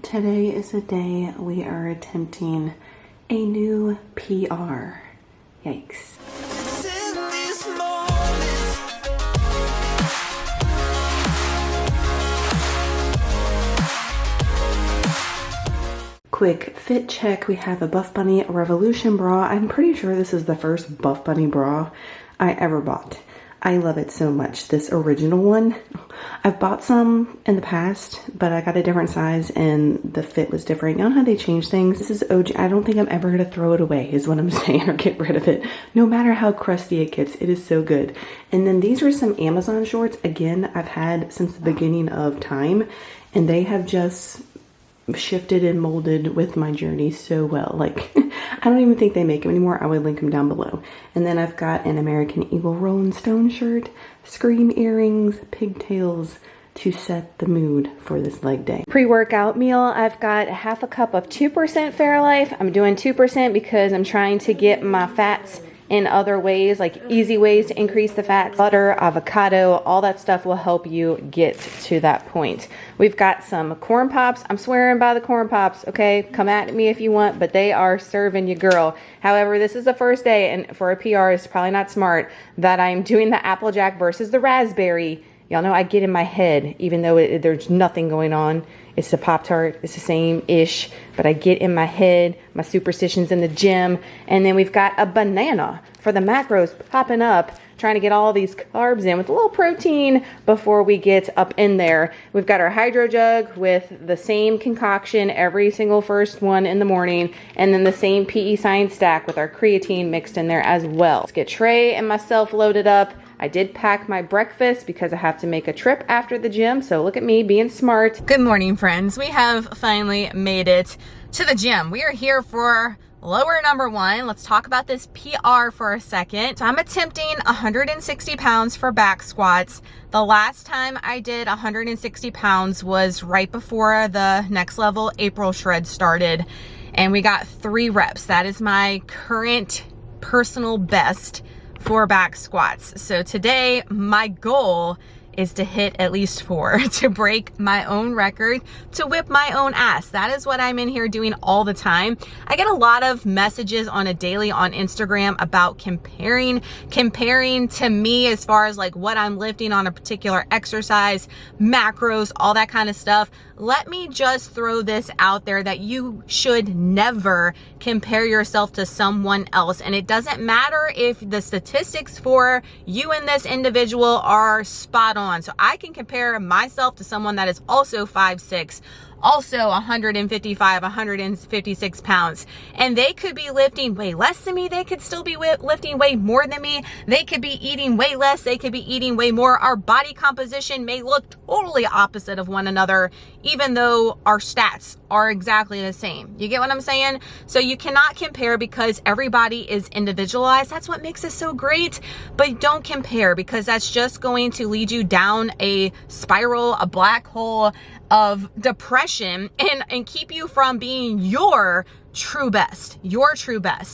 Today is a day we are attempting a new PR. Yikes. Quick fit check. We have a Buff Bunny Revolution bra. I'm pretty sure this is the first Buff Bunny bra I ever bought. I love it so much. This original one. I've bought some in the past, but I got a different size and the fit was different. You know how they change things? This is OG. I don't think I'm ever going to throw it away is what I'm saying, or get rid of it. No matter how crusty it gets, it is so good. And then these are some Amazon shorts. Again, I've had since the beginning of time, and they have just shifted and molded with my journey so well. Like, I don't even think they make them anymore. I would link them down below. And then I've got an American Eagle Rolling Stone shirt, Scream earrings, pigtails to set the mood for this leg day. Pre-workout meal, I've got half a cup of 2% Fairlife. I'm doing 2% because I'm trying to get my fats in other ways, like easy ways to increase the fat. Butter, avocado, all that stuff will help you get to that point. We've got some corn pops. I'm swearing by the corn pops, okay? Come at me if you want, but they are serving you, girl. However, this is the first day, and for a PR, it's probably not smart, that I'm doing the Applejack versus the raspberry. Y'all know I get in my head, even though there's nothing going on. It's a Pop-Tart, it's the same-ish, but I get in my head, my superstitions in the gym. And then we've got a banana for the macros popping up, trying to get all these carbs in with a little protein before we get up in there. We've got our HYDROJUG with the same concoction every single first one in the morning, and then the same PEScience stack with our creatine mixed in there as well. Let's get Trey and myself loaded up. I did pack my breakfast because I have to make a trip after the gym, so look at me being smart. Good morning, friends. We have finally made it to the gym. We are here for lower number one. Let's talk about this PR for a second. So I'm attempting 160 pounds for back squats. The last time I did 160 pounds was right before the Next Level April shred started, and we got 3 reps. That is my current personal best for back squats. So today my goal is to hit at least 4, to break my own record, to whip my own ass. That is what I'm in here doing all the time. I get a lot of messages on a daily on Instagram about comparing to me as far as like what I'm lifting on a particular exercise, macros, all that kind of stuff. Let me just throw this out there that you should never compare yourself to someone else. And it doesn't matter if the statistics for you and this individual are spot on. So I can compare myself to someone that is also 5'6", also 155, 156 pounds, and they could be lifting way less than me. They could still be lifting way more than me. They could be eating way less. They could be eating way more. Our body composition may look totally opposite of one another, even though our stats are exactly the same. You get what I'm saying? So you cannot compare because everybody is individualized. That's what makes it so great. But don't compare, because that's just going to lead you down a spiral, a black hole of depression, and keep you from being your true best,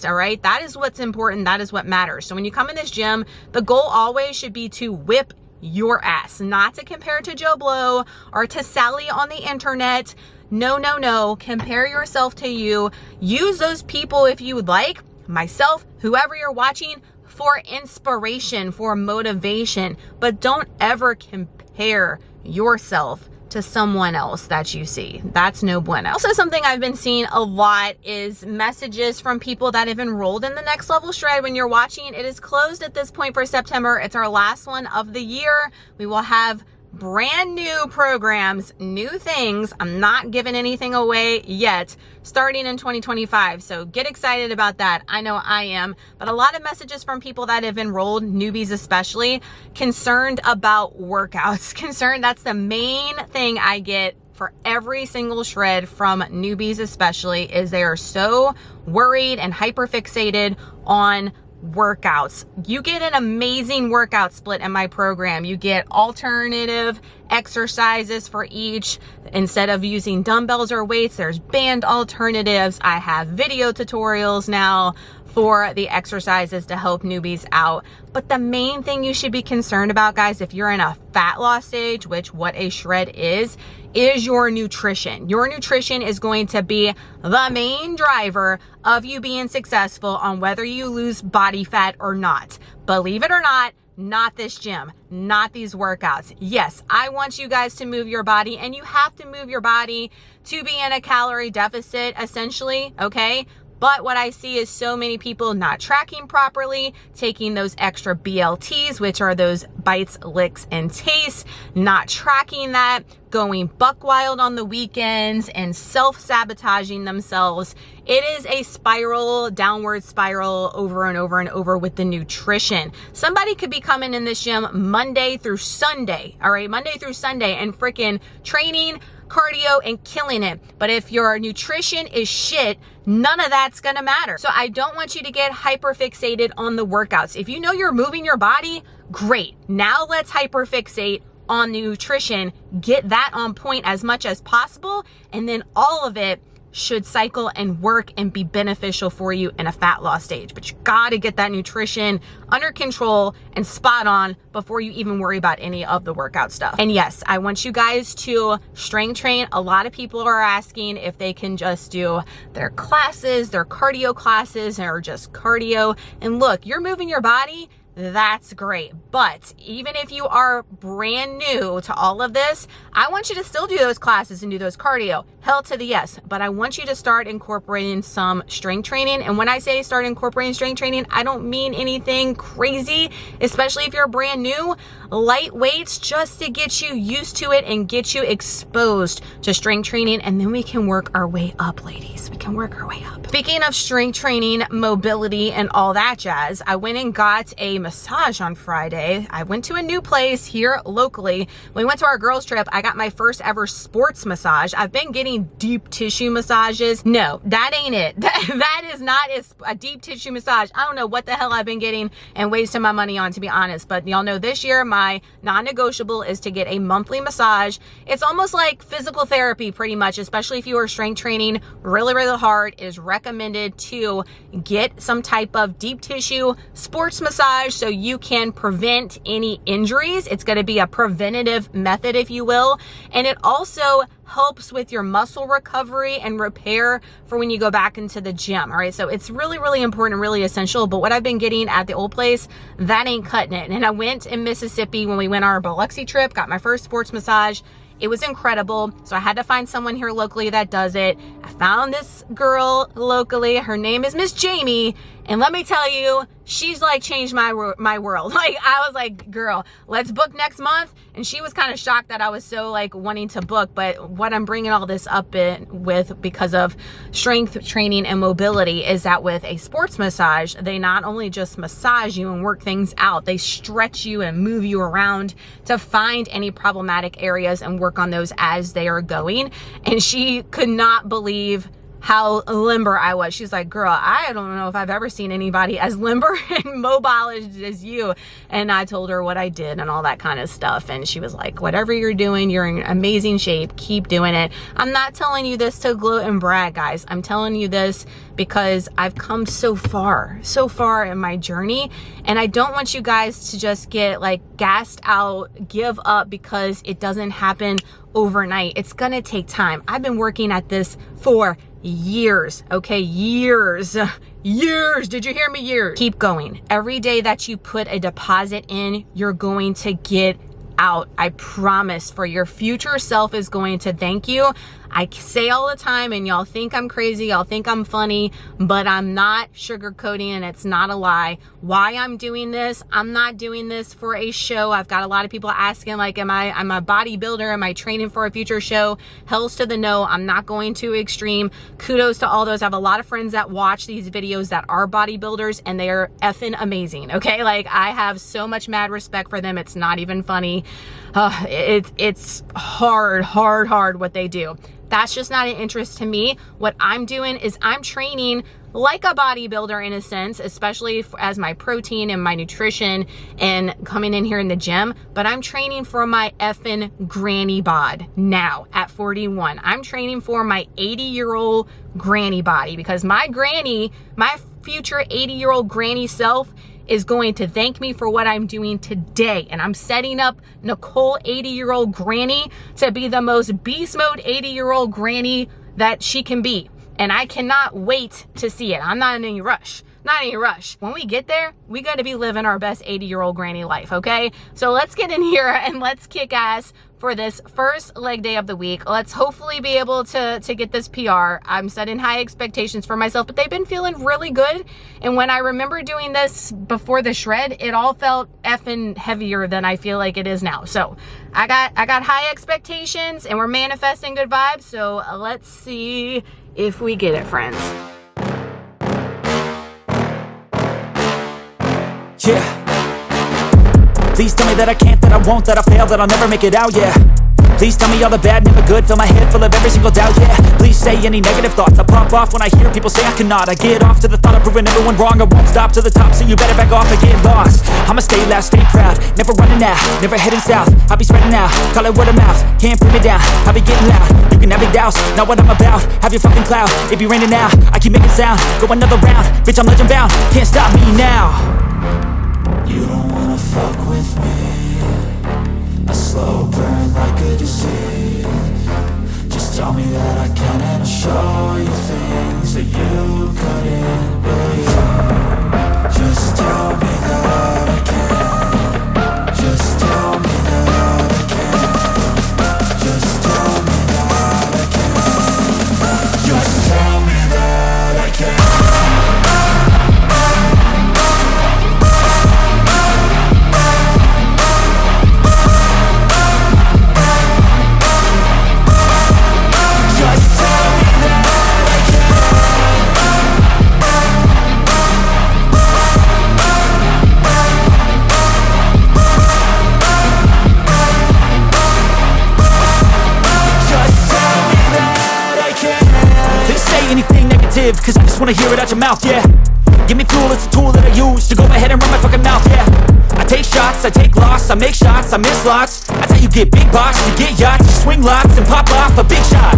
all right? That is what's important. That is what matters. So when you come in this gym, the goal always should be to whip your ass, not to compare to Joe Blow or to Sally on the internet. No. Compare yourself to you. Use those people if you would like, myself, whoever you're watching, for inspiration, for motivation, but don't ever compare yourself to someone else that you see. That's no bueno. Also, something I've been seeing a lot is messages from people that have enrolled in the Next Level Shred. When you're watching, it is closed at this point for September. It's our last one of the year. We will have brand new programs, new things. I'm not giving anything away yet, starting in 2025. So get excited about that. I know I am. But a lot of messages from people that have enrolled, newbies especially, concerned about workouts. That's the main thing I get for every single shred from newbies especially, is they are so worried and hyper fixated on workouts. You get an amazing workout split in my program. You get alternative exercises for each. Instead of using dumbbells or weights, there's band alternatives. I have video tutorials now for the exercises to help newbies out. But the main thing you should be concerned about, guys, if you're in a fat loss stage, which what a shred is your nutrition. Your nutrition is going to be the main driver of you being successful on whether you lose body fat or not. Believe it or not this gym, not these workouts. Yes, I want you guys to move your body, and you have to move your body to be in a calorie deficit, essentially, okay? But what I see is so many people not tracking properly, taking those extra BLTs, which are those bites, licks, and tastes, not tracking that, going buck wild on the weekends and self-sabotaging themselves. It is a spiral, downward spiral over and over and over with the nutrition. Somebody could be coming in this gym Monday through Sunday, all right? Monday through Sunday and freaking training, cardio, and killing it. But if your nutrition is shit, none of that's gonna matter. So I don't want you to get hyper fixated on the workouts. If you know you're moving your body, great. Now let's hyper fixate on the nutrition, get that on point as much as possible, and then all of it should cycle and work and be beneficial for you in a fat loss stage. But you gotta get that nutrition under control and spot on before you even worry about any of the workout stuff. And yes, I want you guys to strength train. A lot of people are asking if they can just do their classes, their cardio classes, or just cardio. And look, you're moving your body, that's great. But even if you are brand new to all of this, I want you to still do those classes and do those cardio. Hell to the yes. But I want you to start incorporating some strength training. And when I say start incorporating strength training, I don't mean anything crazy, especially if you're brand new. Light weights just to get you used to it and get you exposed to strength training. And then we can work our way up, ladies. We can work our way up. Speaking of strength training, mobility, and all that jazz, I went and got a massage on Friday. I went to a new place here locally. When we went to our girls trip, I got my first ever sports massage. I've been getting deep tissue massages. No, that ain't it. That is not a deep tissue massage. I don't know what the hell I've been getting and wasting my money on, to be honest. But y'all know this year, my non-negotiable is to get a monthly massage. It's almost like physical therapy pretty much, especially if you are strength training really, really hard. It is recommended to get some type of deep tissue sports massage so you can prevent any injuries. It's going to be a preventative method, if you will. And it also helps with your muscle recovery and repair for when you go back into the gym. All right. So it's really, really important, really essential. But what I've been getting at the old place, that ain't cutting it. And I went in Mississippi when we went on our Biloxi trip, got my first sports massage. It was incredible. So I had to find someone here locally that does it. I found this girl locally. Her name is Miss Jamie. And let me tell you, she's like changed my world. Like, I was like, girl, let's book next month. And she was kind of shocked that I was so like wanting to book. But what I'm bringing all this up with because of strength training and mobility is that with a sports massage, they not only just massage you and work things out, they stretch you and move you around to find any problematic areas and work on those as they are going. And she could not believe how limber I was. She's like, girl, I don't know if I've ever seen anybody as limber and mobile as you. And I told her what I did and all that kind of stuff. And she was like, whatever you're doing, you're in amazing shape. Keep doing it. I'm not telling you this to gloat and brag, guys. I'm telling you this because I've come so far in my journey. And I don't want you guys to just get like gassed out, give up because it doesn't happen overnight. It's gonna take time. I've been working at this for years, okay? Years. Did you hear me? Years. Keep going. Every day that you put a deposit in, you're going to get out. I promise. For your future self is going to thank you. I say all the time, and y'all think I'm crazy, y'all think I'm funny, but I'm not sugarcoating, and it's not a lie. Why I'm doing this? I'm not doing this for a show. I've got a lot of people asking, like, I'm a bodybuilder? Am I training for a future show? Hells to the no. I'm not going too extreme. Kudos to all those. I have a lot of friends that watch these videos that are bodybuilders, and they are effing amazing, okay? Like, I have so much mad respect for them. It's not even funny. It's hard what they do. That's just not an interest to me. What I'm doing is I'm training like a bodybuilder in a sense, especially as my protein and my nutrition and coming in here in the gym, but I'm training for my effing granny bod now at 41. I'm training for my 80-year-old granny body, because my granny, my future 80-year-old granny self is going to thank me for what I'm doing today. And I'm setting up Nicole, 80-year-old granny, to be the most beast mode 80-year-old granny that she can be. And I cannot wait to see it. I'm not in any rush. Not in any rush. When we get there, we got to be living our best 80-year-old granny life, okay? So let's get in here and let's kick ass for this first leg day of the week. Let's hopefully be able to get this PR. I'm setting high expectations for myself, but they've been feeling really good. And when I remember doing this before the shred, it all felt effing heavier than I feel like it is now. So I got high expectations and we're manifesting good vibes. So let's see if we get it, friends. Yeah. Please tell me that I can't, that I won't, that I fail, that I'll never make it out, yeah. Please tell me all the bad, never good, fill my head full of every single doubt, yeah. Please say any negative thoughts, I pop off when I hear people say I cannot. I get off to the thought of proving everyone wrong, I won't stop to the top, so you better back off and get lost. I'ma stay loud, stay proud, never running out, never heading south. I'll be spreading out, call it word of mouth, can't put me down, I'll be getting loud. You can have your doubts, not what I'm about, have your fucking clout. It be raining now, I keep making sound, go another round, bitch I'm legend bound, can't stop me now. You don't wanna fuck with me, a slow burn like a disease. Just tell me that I can and I'll show you things that you couldn't believe. Just tell me that I can. Just tell me that I can. Just tell me that I can. Just tell me that I can. Cause I just wanna hear it out your mouth, yeah. Give me fuel, it's a tool that I use to go ahead and run my fucking mouth, yeah. I take shots, I take loss, I make shots, I miss lots. That's how you get big box, you get yachts, you swing lots and pop off a big shot.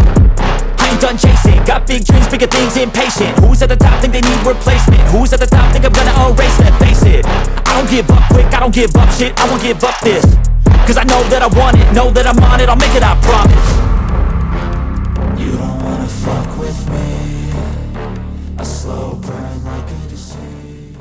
I ain't done chasing, got big dreams, bigger things, impatient. Who's at the top think they need replacement? Who's at the top think I'm gonna erase that, face it. I don't give up quick, I don't give up shit, I won't give up this. Cause I know that I want it, know that I'm on it, I'll make it, I promise. You don't wanna fuck with me, a slow burn like a disease.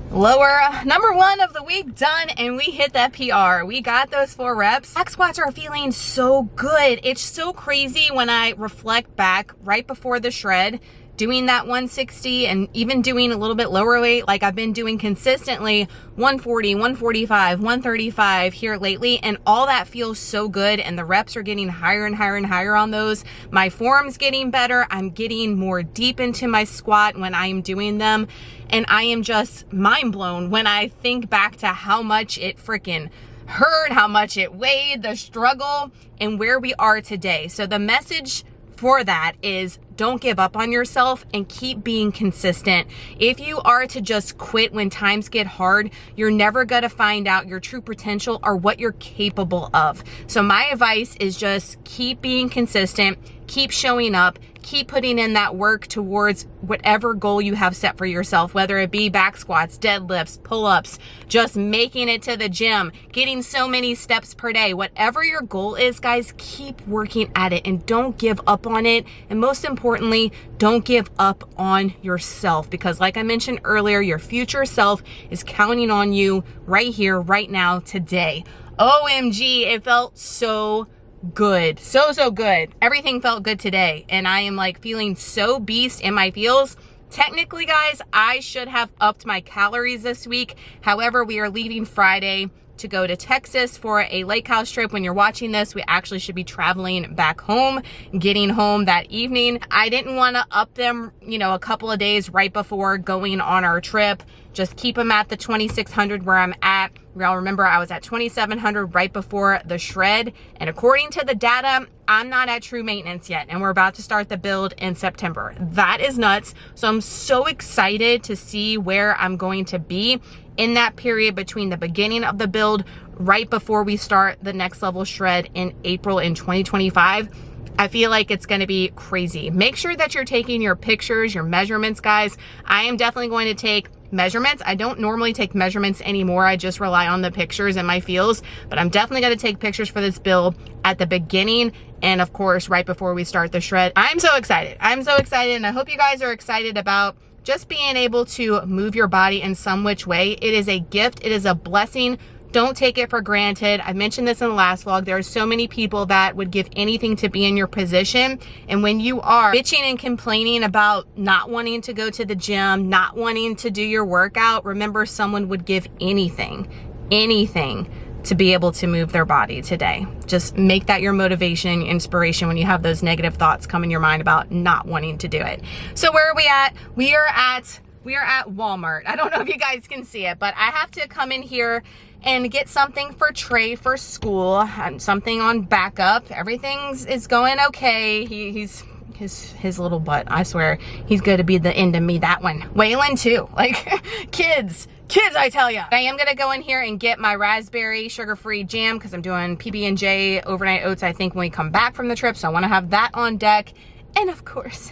Lower number one of the week done, and we hit that PR. We got those 4 reps. Back squats are feeling so good. It's so crazy when I reflect back right before the shred, doing that 160 and even doing a little bit lower weight, like I've been doing consistently 140, 145, 135 here lately, and all that feels so good, and the reps are getting higher and higher and higher on those. My form's getting better. I'm getting more deep into my squat when I am doing them, and I am just mind blown when I think back to how much it freaking hurt, how much it weighed, the struggle, and where we are today. So the message for that is, don't give up on yourself and keep being consistent. If you are to just quit when times get hard, you're never gonna find out your true potential or what you're capable of. So my advice is just keep being consistent, keep showing up, keep putting in that work towards whatever goal you have set for yourself, whether it be back squats, deadlifts, pull-ups, just making it to the gym, getting so many steps per day. Whatever your goal is, guys, keep working at it and don't give up on it. And most importantly, don't give up on yourself, because like I mentioned earlier, your future self is counting on you right here, right now, today. OMG, it felt so good. So good. Everything felt good today, and I am like feeling so beast in my feels. Technically, guys, I should have upped my calories this week. However, we are leaving Friday. to go to Texas for a lake house trip. When you're watching this, we actually should be traveling back home, getting home that evening. I didn't want to up them, you know, a couple of days right before going on our trip. Just keep them at the 2,600 where I'm at. Y'all remember I was at 2,700 right before the shred. And according to the data, I'm not at true maintenance yet. And we're about to start the build in September. That is nuts. So I'm so excited to see where I'm going to be in that period between the beginning of the build right before we start the next level shred in April in 2025. I feel like it's going to be crazy. Make sure that you're taking your pictures, your measurements, guys. I am definitely going to take measurements. I don't normally take measurements anymore. I just rely on the pictures and my feels, but I'm definitely going to take pictures for this build at the beginning and of course right before we start the shred. I'm so excited. I'm so excited, and I hope you guys are excited about just being able to move your body in some which way. It is a gift. It is a blessing. Don't take it for granted. I mentioned this in the last vlog. There are so many people that would give anything to be in your position. And when you are bitching and complaining about not wanting to go to the gym, not wanting to do your workout, remember someone would give anything to be able to move their body today. Just make that your motivation, inspiration when you have those negative thoughts come in your mind about not wanting to do it. So where are we at? We are at Walmart. I don't know if you guys can see it, but I have to come in here and get something for Trey for school, something on backup. Everything's is going okay. His little butt, I swear, he's going to be the end of me, that one. Waylon too, like kids, I tell ya. I am gonna go in here and get my raspberry sugar-free jam because I'm doing PB&J overnight oats, I think, when we come back from the trip. So I wanna have that on deck. And of course,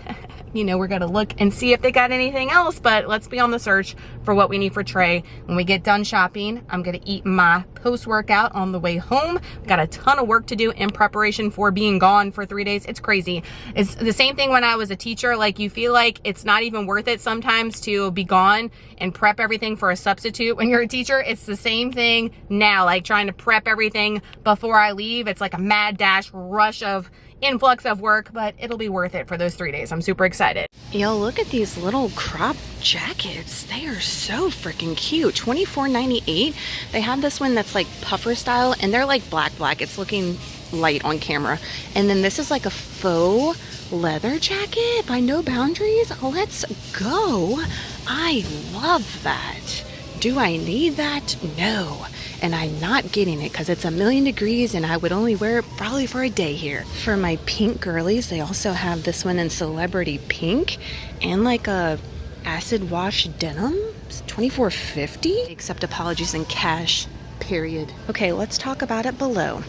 you know, we're gonna look and see if they got anything else, but let's be on the search for what we need for Trey. When we get done shopping, I'm gonna eat my post-workout on the way home. Got a ton of work to do in preparation for being gone for 3 days. It's crazy. It's the same thing when I was a teacher. Like, you feel like it's not even worth it sometimes to be gone and prep everything for a substitute when you're a teacher. It's the same thing now, like trying to prep everything before I leave. It's like a mad dash rush of influx of work, but it'll be worth it for those 3 days. I'm super excited. Yo, look at these little crop jackets. They are so freaking cute. $24.98. They have this one that's like puffer style, and they're like black. It's looking light on camera. And then this is like a faux leather jacket by No Boundaries. Let's go. I love that. Do I need that? No. And I'm not getting it because it's 1,000,000 degrees and I would only wear it probably for a day here. For my pink girlies, they also have this one in celebrity pink and like a acid wash denim. It's $24.50. Accept apologies in cash, period. Okay, let's talk about it below.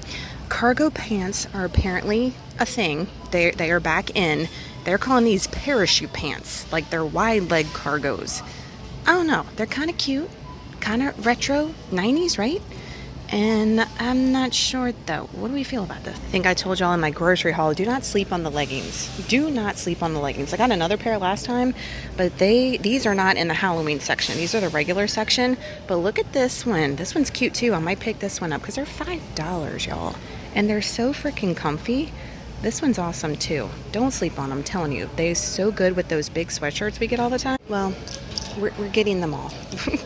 Cargo pants are apparently a thing. They are back in. They're calling these parachute pants, like they're wide leg cargos. I don't know, they're kind of cute. Kind of retro 90s, right? And I'm not sure though. What do we feel about this? I think I told y'all in my grocery haul, do not sleep on the leggings. Do not sleep on the leggings. I got another pair last time, but these are not in the Halloween section. These are the regular section. But look at this one. This one's cute too. I might pick this one up because they're $5, y'all. And they're so freaking comfy. This one's awesome too. Don't sleep on them, I'm telling you. They're so good with those big sweatshirts we get all the time. Well, we're getting them all.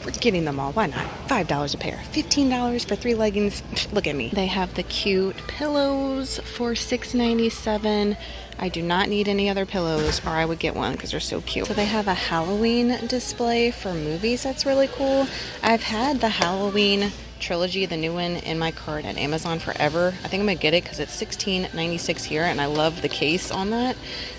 We're getting them all. Why not? $5 a pair. $15 for 3 leggings. Look at me. They have the cute pillows for $6.97. I do not need any other pillows, or I would get one because they're so cute. So they have a Halloween display for movies that's really cool. I've had the Halloween trilogy, the new one, in my cart at Amazon forever. I think I'm gonna get it because it's $16.96 here, and I love the case on that.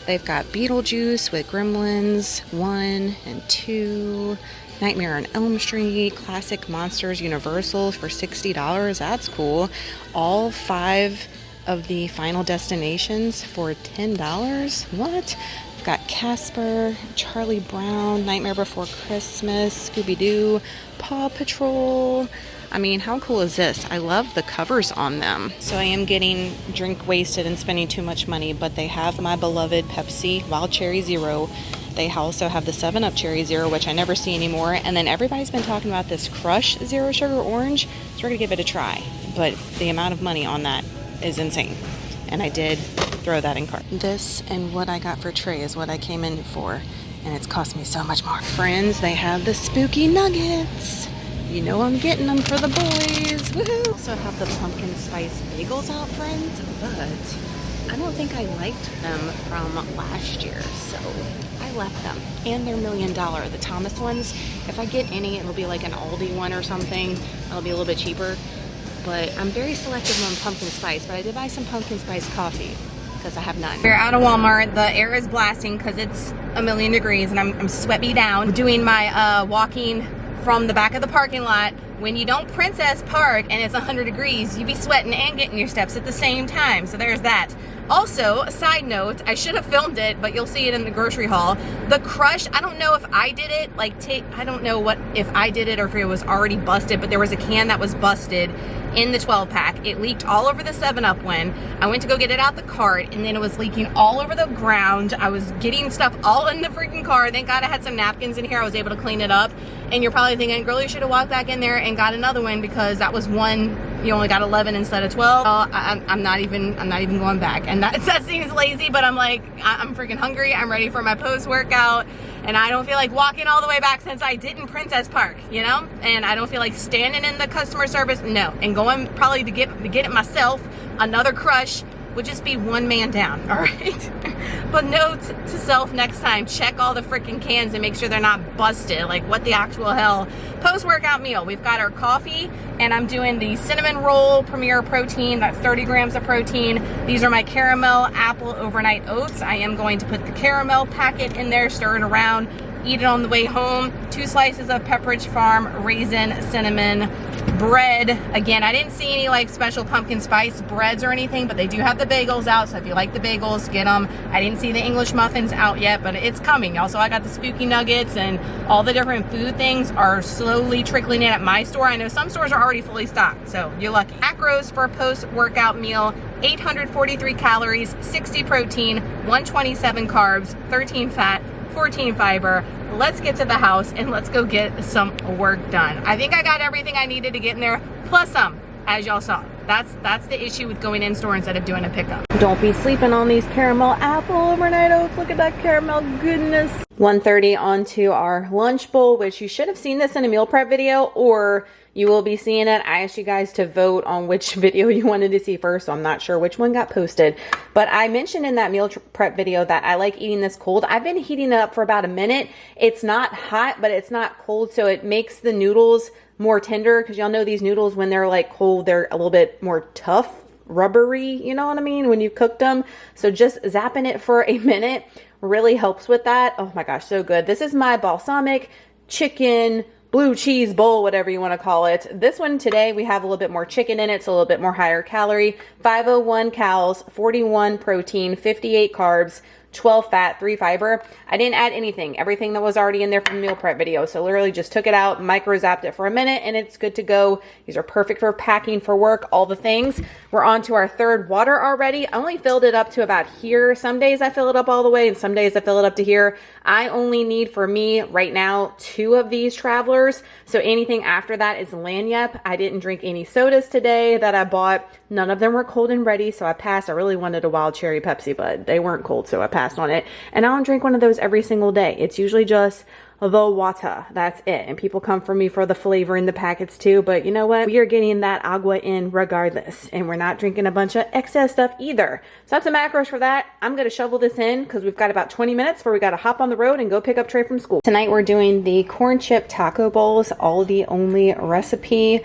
They've got Beetlejuice with Gremlins 1 and 2, Nightmare on Elm Street, Classic Monsters Universal for $60. That's cool. All 5 of the Final Destinations for $10. What? We've got Casper, Charlie Brown, Nightmare Before Christmas, Scooby-Doo, Paw Patrol. I mean, how cool is this? I love the covers on them. So I am getting drink wasted and spending too much money, but they have my beloved Pepsi Wild Cherry Zero. They also have the 7-Up Cherry Zero, which I never see anymore. And then everybody's been talking about this Crush Zero Sugar Orange. So we're gonna give it a try. But the amount of money on that is insane. And I did throw that in cart. This and what I got for Trey is what I came in for. And it's cost me so much more. Friends, they have the spooky nuggets. You know I'm getting them for the boys. Woohoo! Also have the pumpkin spice bagels out, friends, but I don't think I liked them from last year, so I left them. And they're $1 Million, the Thomas ones. If I get any, it'll be like an Aldi one or something. It'll be a little bit cheaper. But I'm very selective on pumpkin spice, but I did buy some pumpkin spice coffee because I have none. We're out of Walmart. The air is blasting because it's 1,000,000 degrees and I'm sweaty down. Doing my walking from the back of the parking lot. When you don't princess park and it's 100 degrees, you be sweating and getting your steps at the same time. So there's that. Also, a side note, I should have filmed it, but you'll see it in the grocery haul. The crush, I don't know if I did it, I don't know if I did it or if it was already busted, but there was a can that was busted in the 12 pack. It leaked all over the 7-Up one. I went to go get it out the cart and then it was leaking all over the ground. I was getting stuff all in the freaking car. Thank God I had some napkins in here. I was able to clean it up. And you're probably thinking, girl, you should have walked back in there and got another one because that was one, you only got 11 instead of 12. I'm not even going back. And that seems lazy, but I'm like, I'm freaking hungry. I'm ready for my post-workout. And I don't feel like walking all the way back since I didn't Princess Park, you know? And I don't feel like standing in the customer service, no. And going probably to get it myself, another crush, would just be one man down, all right? But note to self next time, check all the freaking cans and make sure they're not busted. Like, what the actual hell? Post-workout meal, we've got our coffee, and I'm doing the cinnamon roll premier protein. That's 30 grams of protein. These are my caramel apple overnight oats. I am going to put the caramel packet in there, stir it around, eat it on the way home. 2 slices of Pepperidge Farm raisin cinnamon bread. Again, I didn't see any like special pumpkin spice breads or anything, but they do have the bagels out, so if you like the bagels, get them. I didn't see the English muffins out yet, but it's coming. Also, I got the spooky nuggets, and all the different food things are slowly trickling in at my store. I know some stores are already fully stocked, so you're lucky. Macros for a post-workout meal: 843 calories, 60 protein, 127 carbs, 13 fat, 14 fiber. Let's get to the house and let's go get some work done. I think I got everything I needed to get in there, plus some, as y'all saw. That's the issue with going in store instead of doing a pickup. Don't be sleeping on these caramel apple overnight oats. Look at that caramel goodness. 1:30 onto our lunch bowl, which you should have seen this in a meal prep video, or you will be seeing it. I asked you guys to vote on which video you wanted to see first, so I'm not sure which one got posted. But I mentioned in that meal prep video that I like eating this cold. I've been heating it up for about a minute. It's not hot, but it's not cold, so it makes the noodles more tender, because y'all know these noodles, when they're like cold, they're a little bit more tough, rubbery, you know what I mean, when you cooked them. So just zapping it for a minute really helps with that. Oh my gosh, so good. This is my balsamic chicken blue cheese bowl, whatever you want to call it. This one today, we have a little bit more chicken in it, so a little bit more higher calorie. 501 calories, 41 protein, 58 carbs, 12 fat, 3 fiber. I didn't add anything. Everything that was already in there from the meal prep video. So literally just took it out, micro zapped it for a minute, and it's good to go. These are perfect for packing, for work, all the things. We're on to our third water already. I only filled it up to about here. Some days I fill it up all the way, and some days I fill it up to here. I only need, for me right now, 2 of these travelers. So anything after that is lanyap. I didn't drink any sodas today that I bought. None of them were cold and ready, so I passed. I really wanted a wild cherry Pepsi, but they weren't cold, so I passed on it. And I don't drink one of those every single day. It's usually just the water. That's it. And people come for me for the flavor in the packets too, but you know what? We are getting that agua in regardless, and we're not drinking a bunch of excess stuff either. So that's the macros for that. I'm gonna shovel this in because we've got about 20 minutes before we gotta hop on the road and go pick up Trey from school. Tonight we're doing the corn chip taco bowls, Aldi only recipe.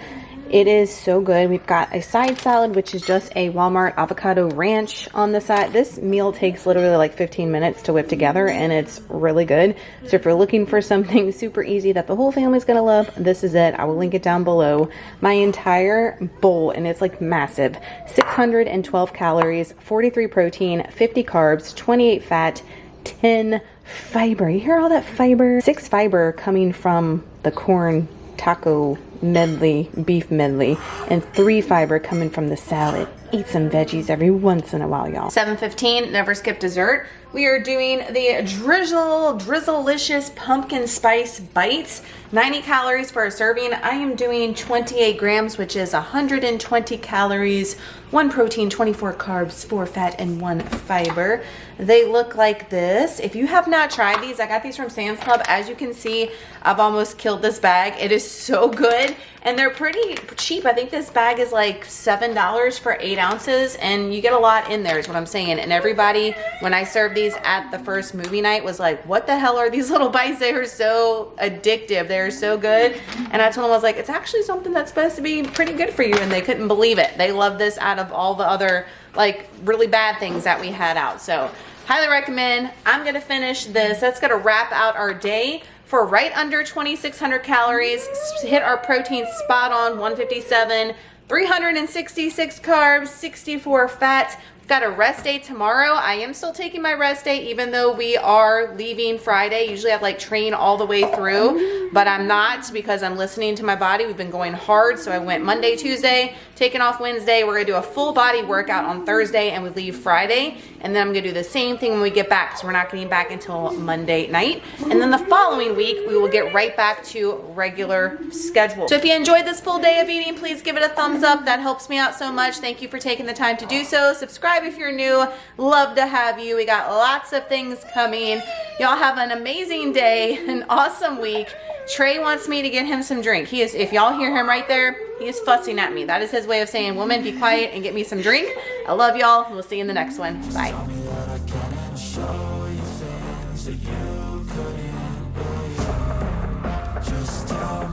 It is so good. We've got a side salad, which is just a Walmart avocado ranch on the side. This meal takes literally like 15 minutes to whip together, and it's really good. So if you're looking for something super easy that the whole family's gonna love, this is it. I will link it down below. My entire bowl, and it's like massive, 612 calories, 43 protein, 50 carbs, 28 fat, 10 fiber. You hear all that fiber? 6 fiber coming from the corn taco medley, beef medley, and 3 fiber coming from the salad. Eat some veggies every once in a while, y'all. 7:15, never skip dessert. We are doing the Drizzlicious Pumpkin Spice Bites. 90 calories for a serving. I am doing 28 grams, which is 120 calories, 1 protein, 24 carbs, 4 fat, and 1 fiber. They look like this. If you have not tried these, I got these from Sam's Club. As you can see, I've almost killed this bag. It is so good, and they're pretty cheap. I think this bag is like $7 for 8 ounces, and you get a lot in there is what I'm saying. And everybody, when I served these at the first movie night, was like, what the hell are these little bites? They are so addictive. They're so good. And I told them, I was like, it's actually something that's supposed to be pretty good for you, and they couldn't believe it. They love this out of all the other like really bad things that we had out. So highly recommend. I'm gonna finish this. That's gonna wrap out our day for right under 2,600 calories. Hit our protein spot on 157, 366 carbs, 64 fat. Got a rest day tomorrow. I am still taking my rest day even though we are leaving Friday. Usually I like train all the way through, but I'm not because I'm listening to my body. We've been going hard, so I went Monday, Tuesday, taking off Wednesday. We're gonna do a full body workout on Thursday and we leave Friday, and then I'm gonna do the same thing when we get back, so we're not getting back until Monday night. And then the following week we will get right back to regular schedule. So if you enjoyed this full day of eating, please give it a thumbs up. That helps me out so much. Thank you for taking the time to do so. Subscribe if you're new. Love to have you. We got lots of things coming. Y'all have an amazing day, an awesome week. Trey wants me to get him some drink. He is, if y'all hear him right there, he is fussing at me. That is his way of saying, woman, be quiet and get me some drink. I love y'all. We'll see you in the next one. Bye.